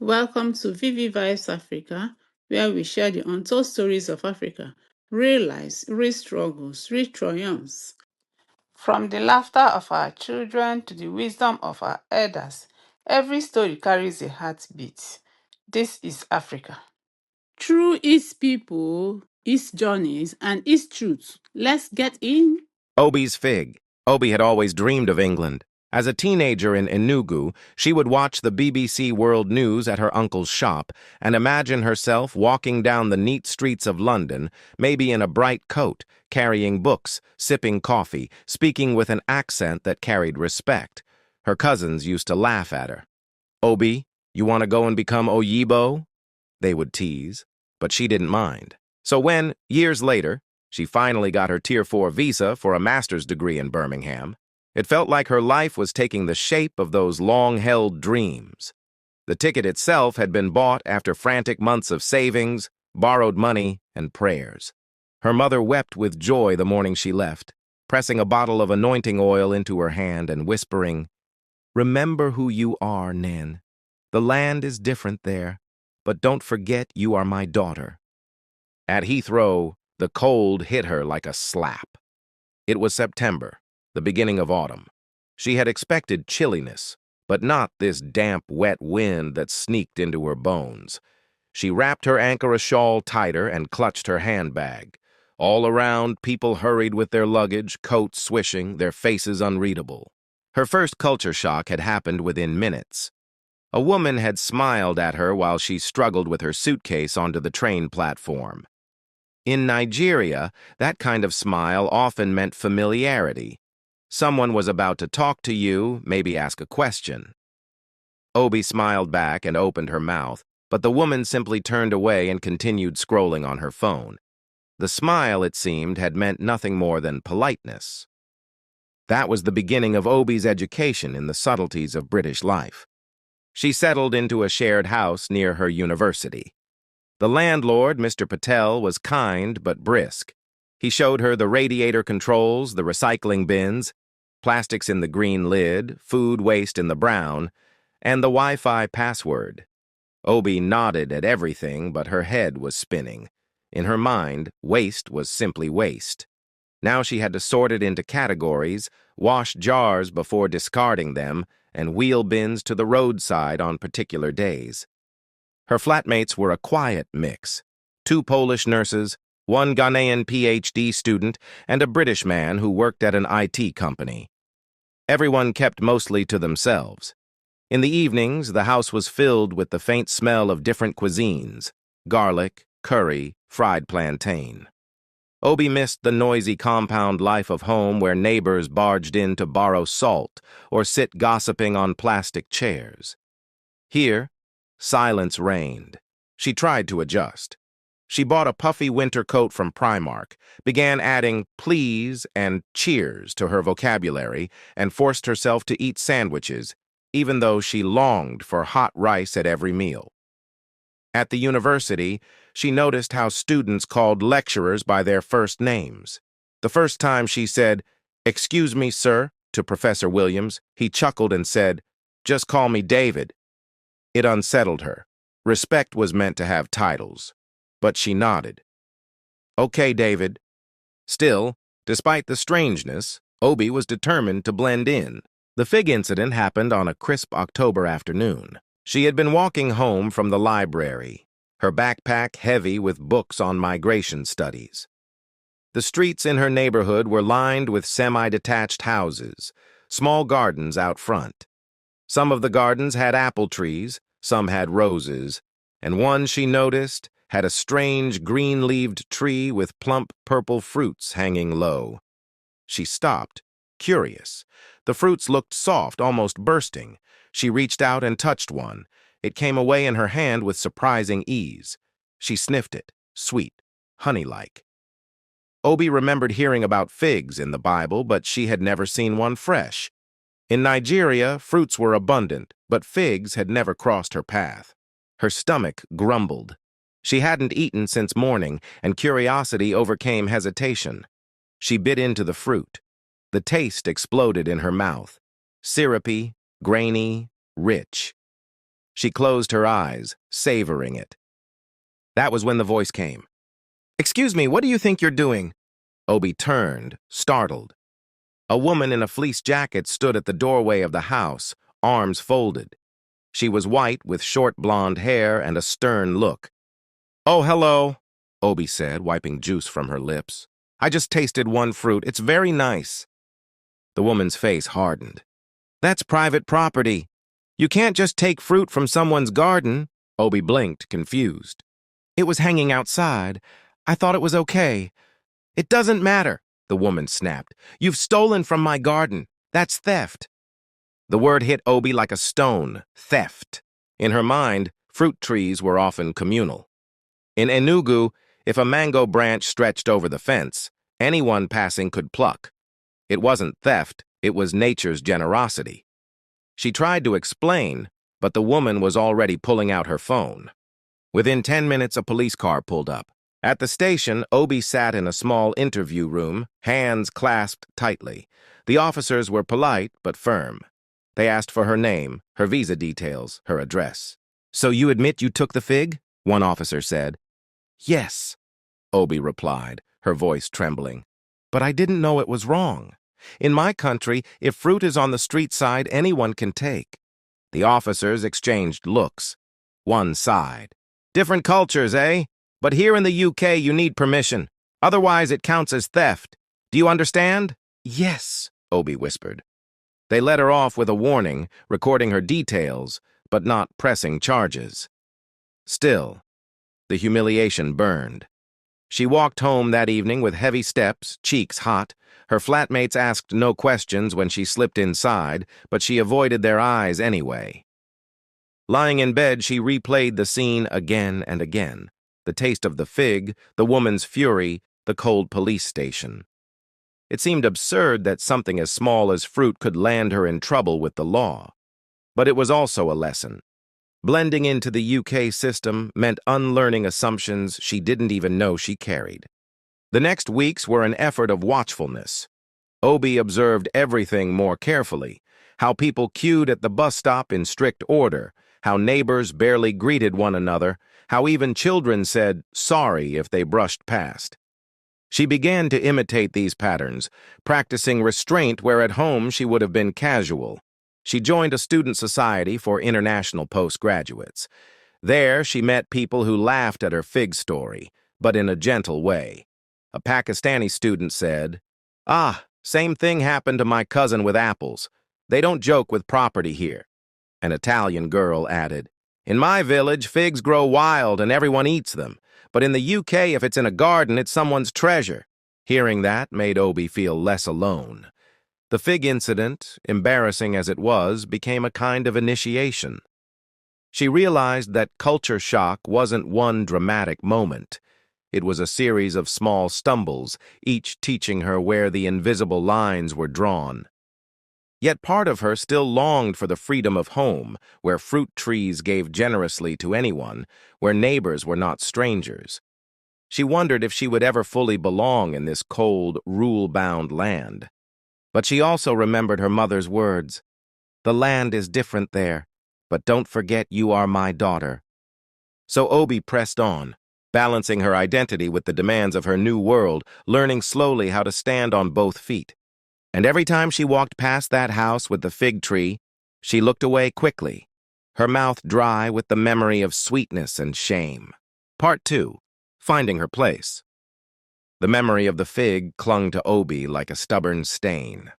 Welcome to VV Vibes Africa, where we share the untold stories of Africa, real lives, real struggles, real triumphs. From the laughter of our children to the wisdom of our elders, every story carries a heartbeat. This is Africa. Through its people, its journeys, and its truths, let's get in. Obi's fig. Obi had always dreamed of England. As a teenager in Enugu, she would watch the BBC World News at her uncle's shop and imagine herself walking down the neat streets of London, maybe in a bright coat, carrying books, sipping coffee, speaking with an accent that carried respect. Her cousins used to laugh at her. "Obi, you want to go and become Oyibo?" They would tease, but she didn't mind. So when, years later, she finally got her Tier 4 visa for a master's degree in Birmingham, it felt like her life was taking the shape of those long-held dreams. The ticket itself had been bought after frantic months of savings, borrowed money, and prayers. Her mother wept with joy the morning she left, pressing a bottle of anointing oil into her hand and whispering, "Remember who you are, Nan. The land is different there, but don't forget you are my daughter." At Heathrow, the cold hit her like a slap. It was September, the beginning of autumn. She had expected chilliness, but not this damp, wet wind that sneaked into her bones. She wrapped her Ankara shawl tighter and clutched her handbag. All around, people hurried with their luggage, coats swishing, their faces unreadable. Her first culture shock had happened within minutes. A woman had smiled at her while she struggled with her suitcase onto the train platform. In Nigeria, that kind of smile often meant familiarity. Someone was about to talk to you, maybe ask a question. Obi smiled back and opened her mouth, but the woman simply turned away and continued scrolling on her phone. The smile, it seemed, had meant nothing more than politeness. That was the beginning of Obi's education in the subtleties of British life. She settled into a shared house near her university. The landlord, Mr. Patel, was kind but brisk. He showed her the radiator controls, the recycling bins, plastics in the green lid, food waste in the brown, and the Wi-Fi password. Obi nodded at everything, but her head was spinning. In her mind, waste was simply waste. Now she had to sort it into categories, wash jars before discarding them, and wheel bins to the roadside on particular days. Her flatmates were a quiet mix. 2 Polish nurses, 1 Ghanaian PhD student, and a British man who worked at an IT company. Everyone kept mostly to themselves. In the evenings, the house was filled with the faint smell of different cuisines: garlic, curry, fried plantain. Obi missed the noisy compound life of home where neighbors barged in to borrow salt or sit gossiping on plastic chairs. Here, silence reigned. She tried to adjust. She bought a puffy winter coat from Primark, began adding please and cheers to her vocabulary, and forced herself to eat sandwiches, even though she longed for hot rice at every meal. At the university, she noticed how students called lecturers by their first names. The first time she said, "Excuse me, sir," to Professor Williams, he chuckled and said, "Just call me David." It unsettled her. Respect was meant to have titles. But she nodded. "Okay, David." Still, despite the strangeness, Obi was determined to blend in. The fig incident happened on a crisp October afternoon. She had been walking home from the library, her backpack heavy with books on migration studies. The streets in her neighborhood were lined with semi-detached houses, small gardens out front. Some of the gardens had apple trees, some had roses, and one, she noticed, had a strange green-leaved tree with plump purple fruits hanging low. She stopped, curious. The fruits looked soft, almost bursting. She reached out and touched one. It came away in her hand with surprising ease. She sniffed it, sweet, honey-like. Obi remembered hearing about figs in the Bible, but she had never seen one fresh. In Nigeria, fruits were abundant, but figs had never crossed her path. Her stomach grumbled. She hadn't eaten since morning, and curiosity overcame hesitation. She bit into the fruit. The taste exploded in her mouth. Syrupy, grainy, rich. She closed her eyes, savoring it. That was when the voice came. "Excuse me, what do you think you're doing?" Obi turned, startled. A woman in a fleece jacket stood at the doorway of the house, arms folded. She was white with short blonde hair and a stern look. "Oh, hello," Obi said, wiping juice from her lips. "I just tasted one fruit. It's very nice." The woman's face hardened. "That's private property. You can't just take fruit from someone's garden." Obi blinked, confused. "It was hanging outside. I thought it was okay." "It doesn't matter," the woman snapped. "You've stolen from my garden. That's theft." The word hit Obi like a stone, theft. In her mind, fruit trees were often communal. In Enugu, if a mango branch stretched over the fence, anyone passing could pluck. It wasn't theft, it was nature's generosity. She tried to explain, but the woman was already pulling out her phone. Within 10 minutes, a police car pulled up. At the station, Obi sat in a small interview room, hands clasped tightly. The officers were polite but firm. They asked for her name, her visa details, her address. "So you admit you took the fig?" one officer said. "Yes," Obi replied, her voice trembling. "But I didn't know it was wrong. In my country, if fruit is on the street side, anyone can take." The officers exchanged looks. One sighed. "Different cultures, eh? But here in the UK, you need permission. Otherwise, it counts as theft. Do you understand?" "Yes," Obi whispered. They let her off with a warning, recording her details, but not pressing charges. Still, the humiliation burned. She walked home that evening with heavy steps, cheeks hot. Her flatmates asked no questions when she slipped inside, but she avoided their eyes anyway. Lying in bed, she replayed the scene again and again. The taste of the fig, the woman's fury, the cold police station. It seemed absurd that something as small as fruit could land her in trouble with the law. But it was also a lesson. Blending into the UK system meant unlearning assumptions she didn't even know she carried. The next weeks were an effort of watchfulness. Obi observed everything more carefully, how people queued at the bus stop in strict order, how neighbors barely greeted one another, how even children said sorry if they brushed past. She began to imitate these patterns, practicing restraint where at home she would have been casual. She joined a student society for international postgraduates. There, she met people who laughed at her fig story, but in a gentle way. A Pakistani student said, "Ah, same thing happened to my cousin with apples. They don't joke with property here." An Italian girl added, "In my village, figs grow wild and everyone eats them. But in the UK, if it's in a garden, it's someone's treasure." Hearing that made Obi feel less alone. The fig incident, embarrassing as it was, became a kind of initiation. She realized that culture shock wasn't one dramatic moment. It was a series of small stumbles, each teaching her where the invisible lines were drawn. Yet part of her still longed for the freedom of home, where fruit trees gave generously to anyone, where neighbors were not strangers. She wondered if she would ever fully belong in this cold, rule-bound land. But she also remembered her mother's words. "The land is different there, but don't forget you are my daughter." So Obi pressed on, balancing her identity with the demands of her new world, learning slowly how to stand on both feet. And every time she walked past that house with the fig tree, she looked away quickly, her mouth dry with the memory of sweetness and shame. Part 2. Finding her place. The memory of the fig clung to Obi like a stubborn stain.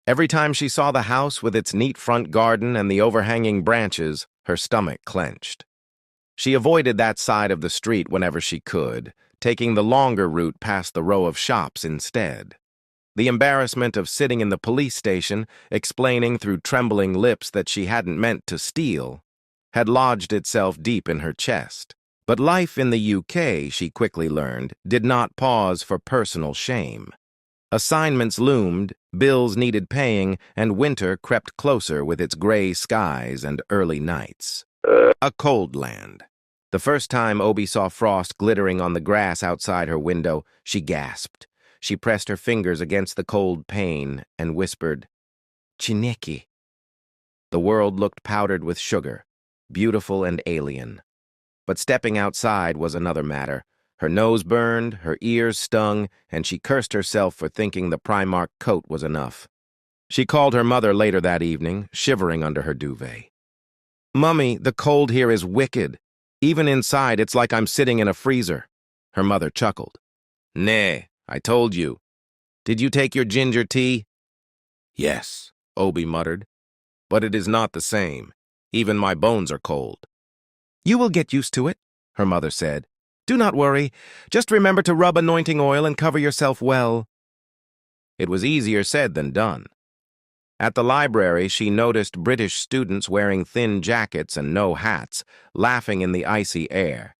Every time she saw the house with its neat front garden and the overhanging branches, her stomach clenched. She avoided that side of the street whenever she could, taking the longer route past the row of shops instead. The embarrassment of sitting in the police station, explaining through trembling lips that she hadn't meant to steal, had lodged itself deep in her chest. But life in the UK, she quickly learned, did not pause for personal shame. Assignments loomed, bills needed paying, and winter crept closer with its gray skies and early nights. A cold land. The first time Obi saw frost glittering on the grass outside her window, she gasped. She pressed her fingers against the cold pane and whispered, "Chiniki." The world looked powdered with sugar. beautiful and alien. But stepping outside was another matter. Her nose burned, her ears stung, and she cursed herself for thinking the Primark coat was enough. She called her mother later that evening, shivering under her duvet. "Mummy, the cold here is wicked. Even inside, it's like I'm sitting in a freezer." Her mother chuckled. "Nay, I told you. Did you take your ginger tea?" "Yes," Obi muttered. "But it is not the same. Even my bones are cold." "You will get used to it," her mother said. "Do not worry. Just remember to rub anointing oil and cover yourself well." It was easier said than done. At the library, she noticed British students wearing thin jackets and no hats, laughing in the icy air.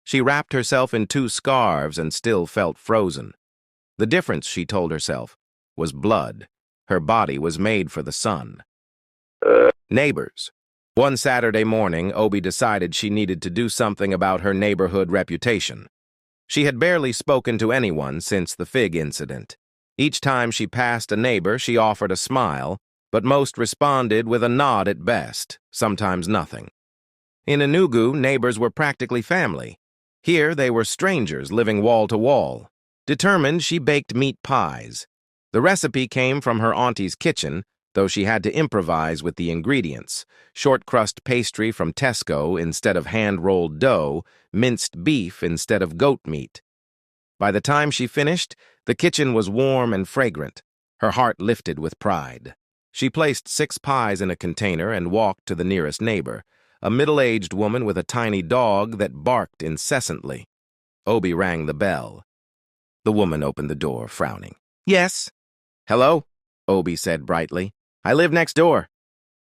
She wrapped herself in 2 scarves and still felt frozen. The difference, she told herself, was blood. Her body was made for the sun. Neighbors. One Saturday morning, Obi decided she needed to do something about her neighborhood reputation. She had barely spoken to anyone since the fig incident. Each time she passed a neighbor, she offered a smile, but most responded with a nod at best, sometimes nothing. In Enugu, neighbors were practically family. Here, they were strangers living wall to wall. Determined, she baked meat pies. The recipe came from her auntie's kitchen, though she had to improvise with the ingredients: short crust pastry from Tesco instead of hand-rolled dough, minced beef instead of goat meat. By the time she finished, the kitchen was warm and fragrant. Her heart lifted with pride. She placed 6 pies in a container and walked to the nearest neighbor, a middle-aged woman with a tiny dog that barked incessantly. Obi rang the bell. The woman opened the door, frowning. "Yes." "Hello?" Obi said brightly. "I live next door.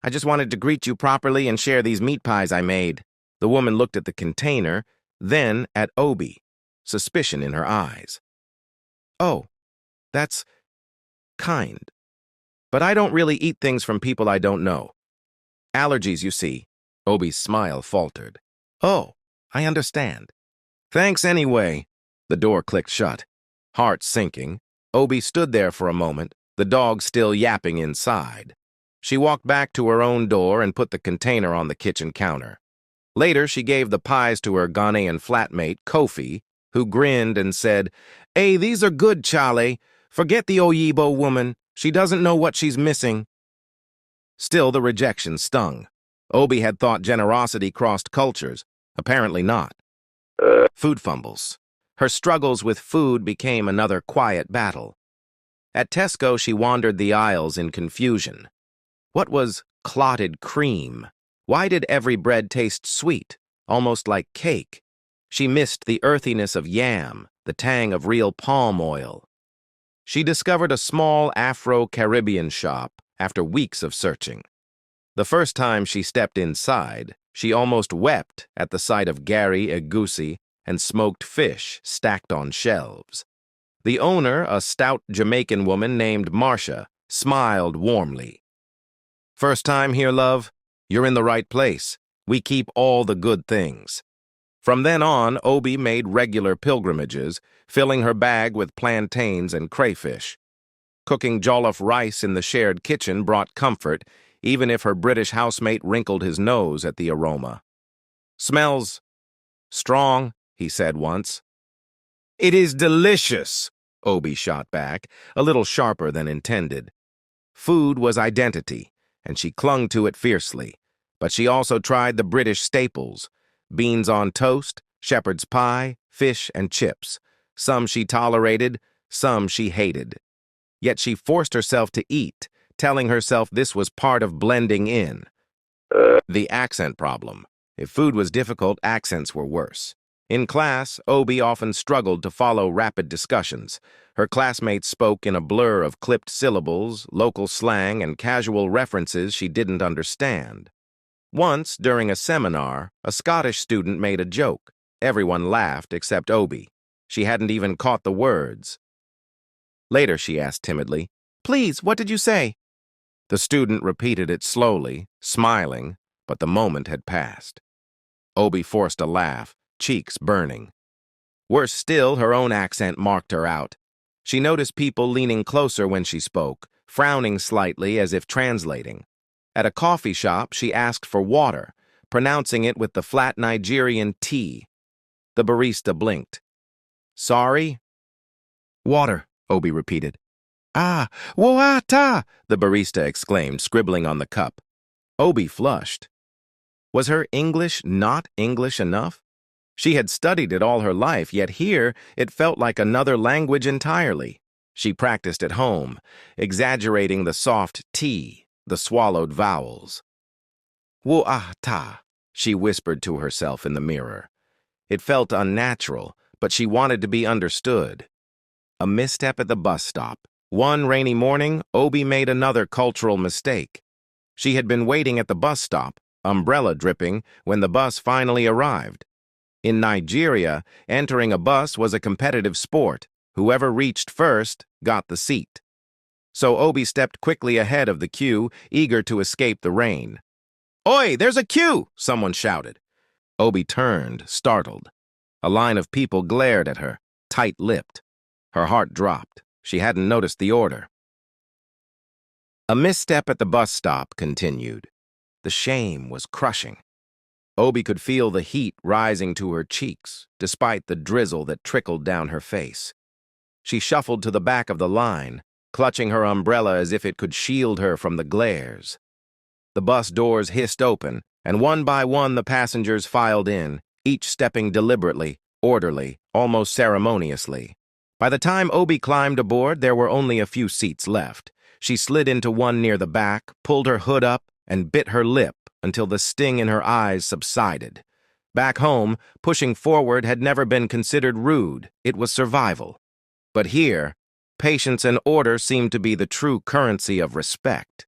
I just wanted to greet you properly and share these meat pies I made." The woman looked at the container, then at Obi, suspicion in her eyes. "Oh, that's kind. But I don't really eat things from people I don't know. Allergies, you see." Obi's smile faltered. "Oh, I understand." "Thanks anyway." The door clicked shut. Heart sinking, Obi stood there for a moment, the dog still yapping inside. She walked back to her own door and put the container on the kitchen counter. Later, she gave the pies to her Ghanaian flatmate, Kofi, who grinned and said, "Hey, these are good, Charlie. Forget the Oyibo woman. She doesn't know what she's missing." Still, the rejection stung. Obi had thought generosity crossed cultures. Apparently not. Food fumbles. Her struggles with food became another quiet battle. At Tesco, she wandered the aisles in confusion. What was clotted cream? Why did every bread taste sweet, almost like cake? She missed the earthiness of yam, the tang of real palm oil. She discovered a small Afro-Caribbean shop after weeks of searching. The first time she stepped inside, she almost wept at the sight of gari egusi and smoked fish stacked on shelves. The owner, a stout Jamaican woman named Marcia, smiled warmly. "First time here, love? You're in the right place. We keep all the good things." From then on, Obi made regular pilgrimages, filling her bag with plantains and crayfish. Cooking jollof rice in the shared kitchen brought comfort, even if her British housemate wrinkled his nose at the aroma. "Smells strong," he said once. "It is delicious," Obi shot back, a little sharper than intended. Food was identity, and she clung to it fiercely. But she also tried the British staples: beans on toast, shepherd's pie, fish, and chips. Some she tolerated, some she hated. Yet she forced herself to eat, telling herself this was part of blending in. The accent problem. If food was difficult, accents were worse. In class, Obi often struggled to follow rapid discussions. Her classmates spoke in a blur of clipped syllables, local slang, and casual references she didn't understand. Once, during a seminar, a Scottish student made a joke. Everyone laughed except Obi. She hadn't even caught the words. Later, she asked timidly, "Please, what did you say?" The student repeated it slowly, smiling, but the moment had passed. Obi forced a laugh, cheeks burning. Worse still, her own accent marked her out. She noticed people leaning closer when she spoke, frowning slightly as if translating. At a coffee shop, she asked for water, pronouncing it with the flat Nigerian T. The barista blinked. Sorry? Water, Obi repeated. Ah, woata, the barista exclaimed, scribbling on the cup. Obi flushed. Was her English not English enough? She had studied it all her life, yet here it felt like another language entirely. She practiced at home, exaggerating the soft T, the swallowed vowels. Woata, she whispered to herself in the mirror. It felt unnatural, but she wanted to be understood. A misstep at the bus stop. One rainy morning, Obi made another cultural mistake. She had been waiting at the bus stop, umbrella dripping, when the bus finally arrived. In Nigeria, entering a bus was a competitive sport. Whoever reached first got the seat. So Obi stepped quickly ahead of the queue, eager to escape the rain. Oi, there's a queue! Someone shouted. Obi turned, startled. A line of people glared at her, tight-lipped. Her heart dropped. She hadn't noticed the order. A misstep at the bus stop continued. The shame was crushing. Obi could feel the heat rising to her cheeks, despite the drizzle that trickled down her face. She shuffled to the back of the line, clutching her umbrella as if it could shield her from the glares. The bus doors hissed open, and one by one the passengers filed in, each stepping deliberately, orderly, almost ceremoniously. By the time Obi climbed aboard, there were only a few seats left. She slid into one near the back, pulled her hood up, and bit her lip until the sting in her eyes subsided. Back home, pushing forward had never been considered rude. It was survival. But here, patience and order seemed to be the true currency of respect.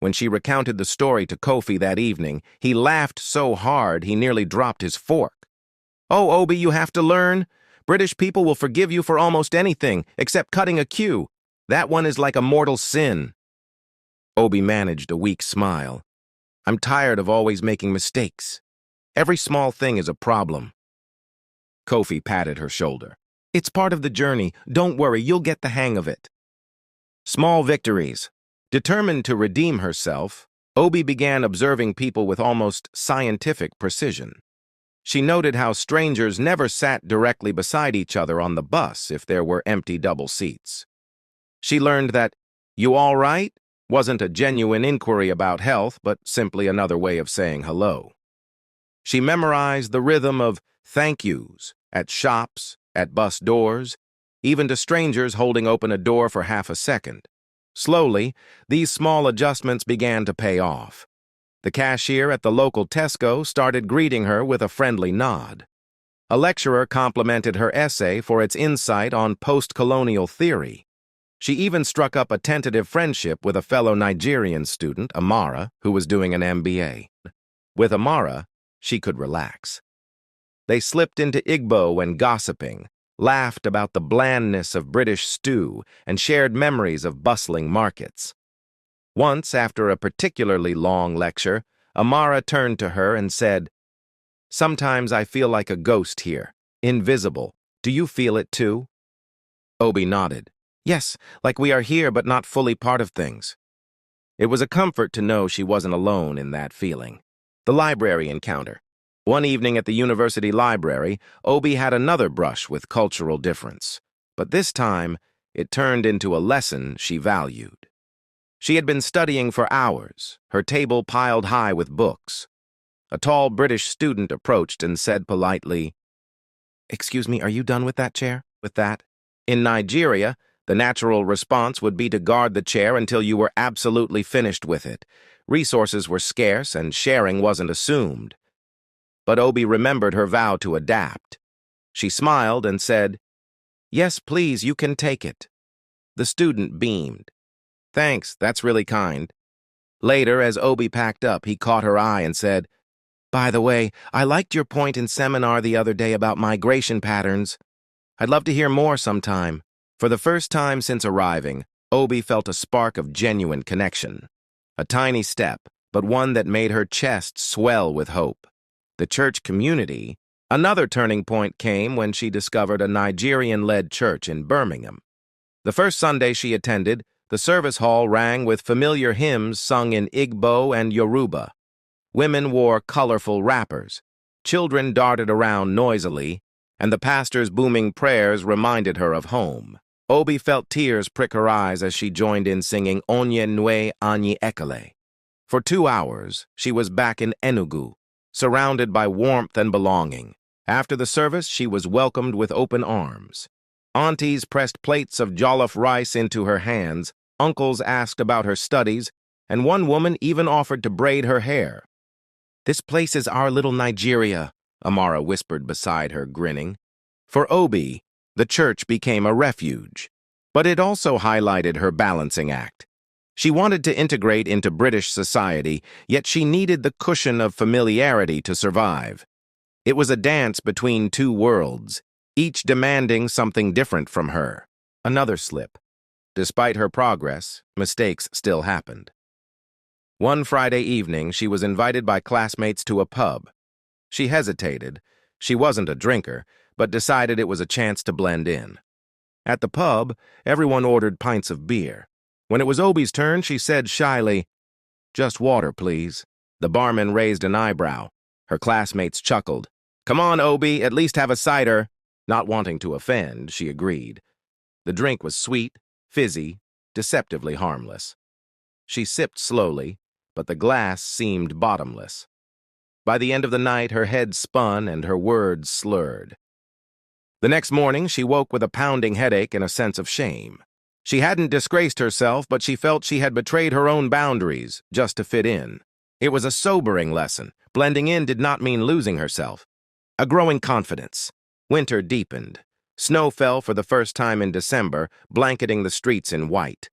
When she recounted the story to Kofi that evening, he laughed so hard he nearly dropped his fork. Oh, Obi, you have to learn. British people will forgive you for almost anything, except cutting a queue. That one is like a mortal sin. Obi managed a weak smile. I'm tired of always making mistakes. Every small thing is a problem. Kofi patted her shoulder. It's part of the journey. Don't worry, you'll get the hang of it. Small victories. Determined to redeem herself, Obi began observing people with almost scientific precision. She noted how strangers never sat directly beside each other on the bus if there were empty double seats. She learned that, "You all right?" wasn't a genuine inquiry about health, but simply another way of saying hello. She memorized the rhythm of thank yous at shops, at bus doors, even to strangers holding open a door for half a second. Slowly, these small adjustments began to pay off. The cashier at the local Tesco started greeting her with a friendly nod. A lecturer complimented her essay for its insight on post-colonial theory. She even struck up a tentative friendship with a fellow Nigerian student, Amara, who was doing an MBA. With Amara, she could relax. They slipped into Igbo when gossiping, laughed about the blandness of British stew, and shared memories of bustling markets. Once, after a particularly long lecture, Amara turned to her and said, "Sometimes I feel like a ghost here, invisible. Do you feel it too?" Obi nodded. Yes, like we are here but not fully part of things. It was a comfort to know she wasn't alone in that feeling. The library encounter. One evening at the university library, Obi had another brush with cultural difference. But this time, it turned into a lesson she valued. She had been studying for hours, her table piled high with books. A tall British student approached and said politely, "Excuse me, are you done with that chair? With that?" In Nigeria, the natural response would be to guard the chair until you were absolutely finished with it. Resources were scarce and sharing wasn't assumed. But Obi remembered her vow to adapt. She smiled and said, "Yes, please, you can take it." The student beamed. "Thanks, that's really kind." Later, as Obi packed up, he caught her eye and said, "By the way, I liked your point in seminar the other day about migration patterns. I'd love to hear more sometime." For the first time since arriving, Obi felt a spark of genuine connection. A tiny step, but one that made her chest swell with hope. The church community. Another turning point came when she discovered a Nigerian-led church in Birmingham. The first Sunday she attended, the service hall rang with familiar hymns sung in Igbo and Yoruba. Women wore colorful wrappers. Children darted around noisily, and the pastor's booming prayers reminded her of home. Obi felt tears prick her eyes as she joined in singing Onye Nwe Anyi Ekele. For 2 hours, she was back in Enugu, surrounded by warmth and belonging. After the service, she was welcomed with open arms. Aunties pressed plates of jollof rice into her hands, uncles asked about her studies, and one woman even offered to braid her hair. "This place is our little Nigeria," Amara whispered beside her, grinning. For Obi, the church became a refuge, but it also highlighted her balancing act. She wanted to integrate into British society, yet she needed the cushion of familiarity to survive. It was a dance between two worlds, each demanding something different from her. Another slip. Despite her progress, mistakes still happened. One Friday evening, she was invited by classmates to a pub. She hesitated. She wasn't a drinker, but decided it was a chance to blend in. At the pub, everyone ordered pints of beer. When it was Obi's turn, she said shyly, "Just water, please." The barman raised an eyebrow. Her classmates chuckled. "Come on, Obi, at least have a cider." Not wanting to offend, she agreed. The drink was sweet, fizzy, deceptively harmless. She sipped slowly, but the glass seemed bottomless. By the end of the night, her head spun and her words slurred. The next morning, she woke with a pounding headache and a sense of shame. She hadn't disgraced herself, but she felt she had betrayed her own boundaries just to fit in. It was a sobering lesson. Blending in did not mean losing herself. A growing confidence. Winter deepened. Snow fell for the first time in December, blanketing the streets in white.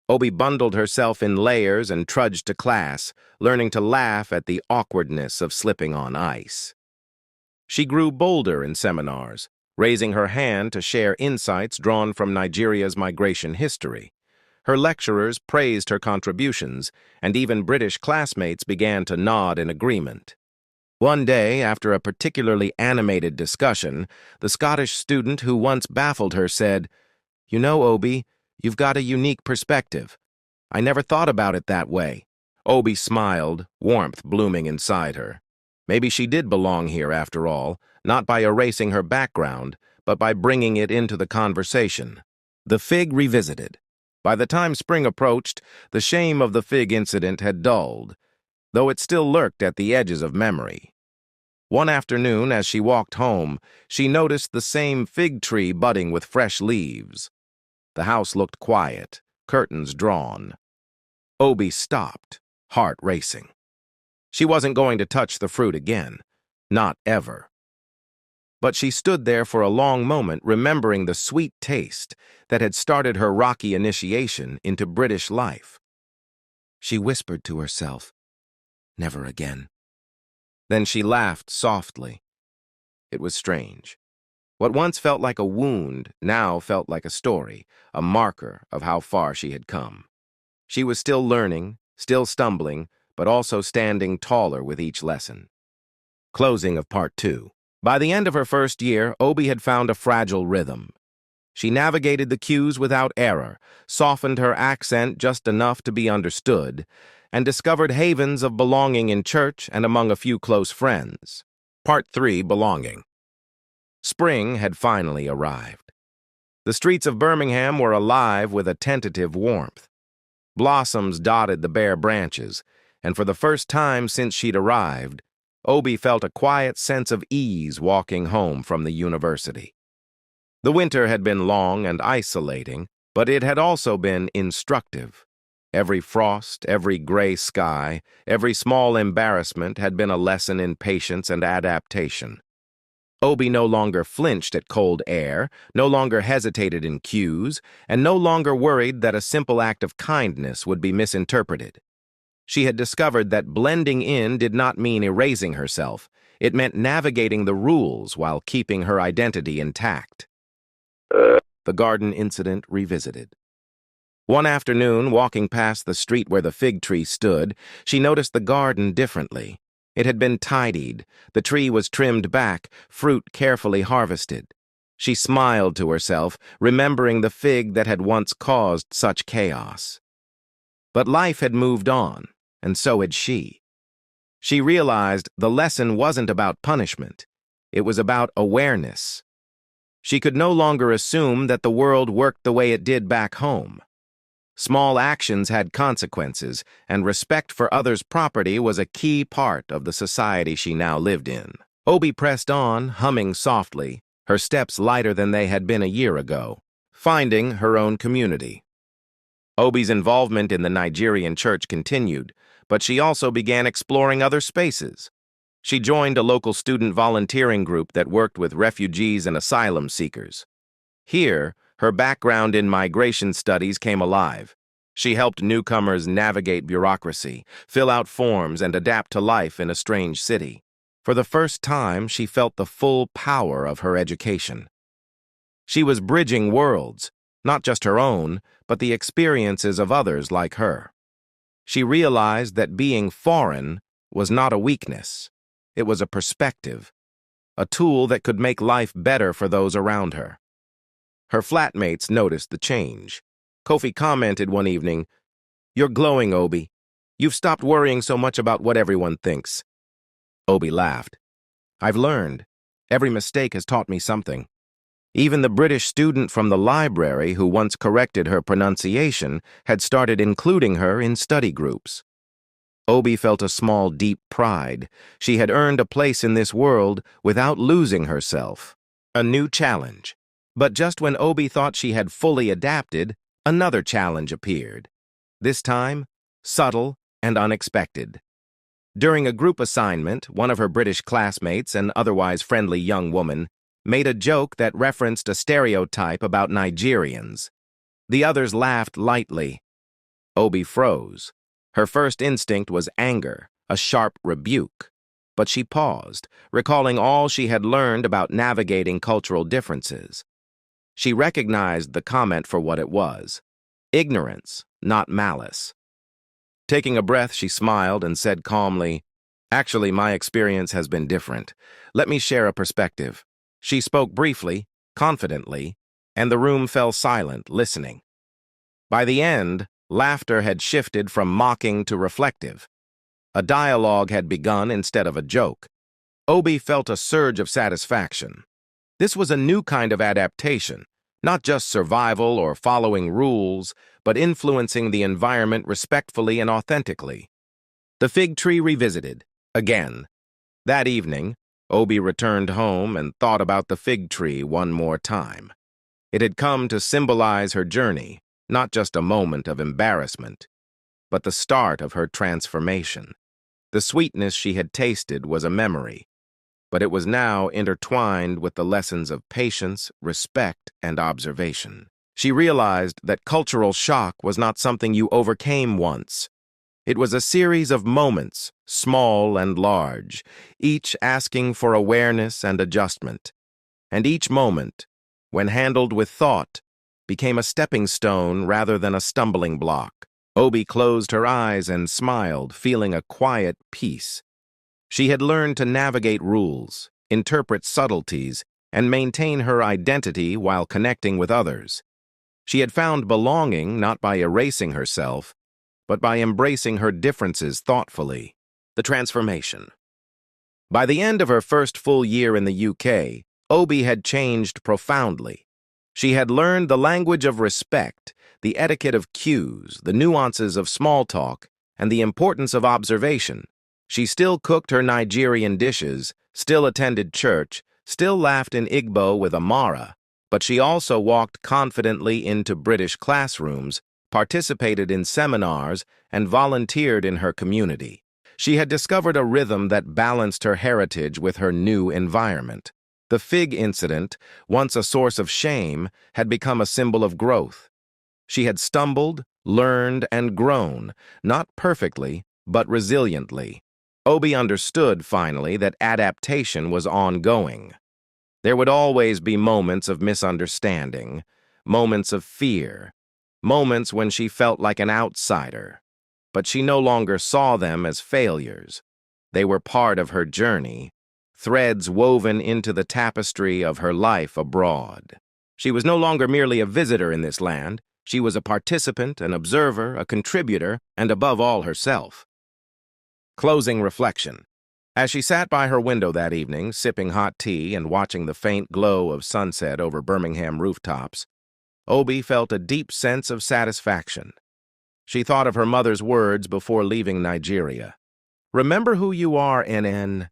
Obi bundled herself in layers and trudged to class, learning to laugh at the awkwardness of slipping on ice. She grew bolder in seminars, raising her hand to share insights drawn from Nigeria's migration history. Her lecturers praised her contributions, and even British classmates began to nod in agreement. One day, after a particularly animated discussion, the Scottish student who once baffled her said, "You know, Obi, you've got a unique perspective. I never thought about it that way." Obi smiled, warmth blooming inside her. Maybe she did belong here after all, not by erasing her background, but by bringing it into the conversation. The fig revisited. By the time spring approached, the shame of the fig incident had dulled, though it still lurked at the edges of memory. One afternoon, as she walked home, she noticed the same fig tree budding with fresh leaves. The house looked quiet, curtains drawn. Obi stopped, heart racing. She wasn't going to touch the fruit again. Not ever. But she stood there for a long moment, remembering the sweet taste that had started her rocky initiation into British life. She whispered to herself, "Never again." Then she laughed softly. It was strange. What once felt like a wound now felt like a story, a marker of how far she had come. She was still learning, still stumbling, but also standing taller with each lesson. Closing of Part 2. By the end of her first year, Obi had found a fragile rhythm. She navigated the cues without error, softened her accent just enough to be understood, and discovered havens of belonging in church and among a few close friends. Part 3. Belonging. Spring had finally arrived. The streets of Birmingham were alive with a tentative warmth. Blossoms dotted the bare branches, and for the first time since she'd arrived, Obi felt a quiet sense of ease walking home from the university. The winter had been long and isolating, but it had also been instructive. Every frost, every gray sky, every small embarrassment had been a lesson in patience and adaptation. Obi no longer flinched at cold air, no longer hesitated in cues, and no longer worried that a simple act of kindness would be misinterpreted. She had discovered that blending in did not mean erasing herself. It meant navigating the rules while keeping her identity intact. The garden incident revisited. One afternoon, walking past the street where the fig tree stood, she noticed the garden differently. It had been tidied, the tree was trimmed back, fruit carefully harvested. She smiled to herself, remembering the fig that had once caused such chaos. But life had moved on, and so had she. She realized the lesson wasn't about punishment. It was about awareness. She could no longer assume that the world worked the way it did back home. Small actions had consequences, and respect for others' property was a key part of the society she now lived in. Obi pressed on, humming softly, her steps lighter than they had been a year ago, finding her own community. Obi's involvement in the Nigerian church continued, but she also began exploring other spaces. She joined a local student volunteering group that worked with refugees and asylum seekers. Here, her background in migration studies came alive. She helped newcomers navigate bureaucracy, fill out forms, and adapt to life in a strange city. For the first time, she felt the full power of her education. She was bridging worlds, not just her own, but the experiences of others like her. She realized that being foreign was not a weakness. It was a perspective, a tool that could make life better for those around her. Her flatmates noticed the change. Kofi commented one evening, "You're glowing, Obi. You've stopped worrying so much about what everyone thinks." Obi laughed. "I've learned. Every mistake has taught me something." Even the British student from the library who once corrected her pronunciation had started including her in study groups. Obi felt a small, deep pride. She had earned a place in this world without losing herself. A new challenge. But just when Obi thought she had fully adapted, another challenge appeared. This time, subtle and unexpected. During a group assignment, one of her British classmates, an otherwise friendly young woman, made a joke that referenced a stereotype about Nigerians. The others laughed lightly. Obi froze. Her first instinct was anger, a sharp rebuke. But she paused, recalling all she had learned about navigating cultural differences. She recognized the comment for what it was: ignorance, not malice. Taking a breath, she smiled and said calmly, "Actually, my experience has been different. Let me share a perspective." She spoke briefly, confidently, and the room fell silent, listening. By the end, laughter had shifted from mocking to reflective. A dialogue had begun instead of a joke. Obi felt a surge of satisfaction. This was a new kind of adaptation, not just survival or following rules, but influencing the environment respectfully and authentically. The fig tree revisited, again. That evening, Obi returned home and thought about the fig tree one more time. It had come to symbolize her journey, not just a moment of embarrassment, but the start of her transformation. The sweetness she had tasted was a memory, but it was now intertwined with the lessons of patience, respect, and observation. She realized that cultural shock was not something you overcame once. It was a series of moments, small and large, each asking for awareness and adjustment. And each moment, when handled with thought, became a stepping stone rather than a stumbling block. Obi closed her eyes and smiled, feeling a quiet peace. She had learned to navigate rules, interpret subtleties, and maintain her identity while connecting with others. She had found belonging not by erasing herself, but by embracing her differences thoughtfully. The transformation. By the end of her first full year in the UK, Obi had changed profoundly. She had learned the language of respect, the etiquette of cues, the nuances of small talk, and the importance of observation. She still cooked her Nigerian dishes, still attended church, still laughed in Igbo with Amara, but she also walked confidently into British classrooms, participated in seminars, and volunteered in her community. She had discovered a rhythm that balanced her heritage with her new environment. The fig incident, once a source of shame, had become a symbol of growth. She had stumbled, learned, and grown, not perfectly, but resiliently. Obi understood, finally, that adaptation was ongoing. There would always be moments of misunderstanding, moments of fear, moments when she felt like an outsider. But she no longer saw them as failures. They were part of her journey, threads woven into the tapestry of her life abroad. She was no longer merely a visitor in this land. She was a participant, an observer, a contributor, and above all herself. Closing reflection. As she sat by her window that evening, sipping hot tea and watching the faint glow of sunset over Birmingham rooftops, Obi felt a deep sense of satisfaction. She thought of her mother's words before leaving Nigeria. "Remember who you are, NN.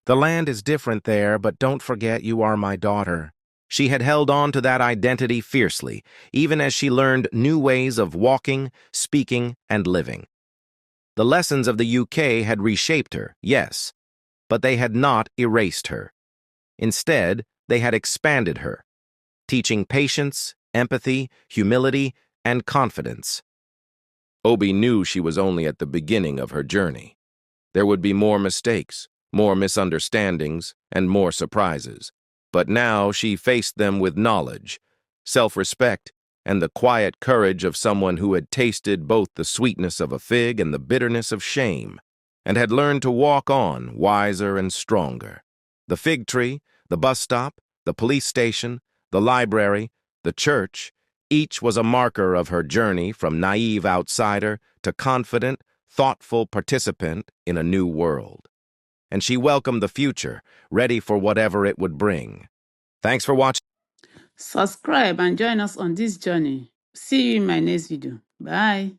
The land is different there, but don't forget you are my daughter." She had held on to that identity fiercely, even as she learned new ways of walking, speaking, and living. The lessons of the UK had reshaped her, yes, but they had not erased her. Instead, they had expanded her, teaching patience, empathy, humility, and confidence. Obi knew she was only at the beginning of her journey. There would be more mistakes, more misunderstandings, and more surprises. But now she faced them with knowledge, self-respect, and the quiet courage of someone who had tasted both the sweetness of a fig and the bitterness of shame, and had learned to walk on, wiser and stronger. The fig tree, the bus stop, the police station, the library, the church, each was a marker of her journey from naive outsider to confident, thoughtful participant in a new world. And she welcomed the future, ready for whatever it would bring. Thanks for watching. Subscribe and join us on this journey. See you in my next video. Bye.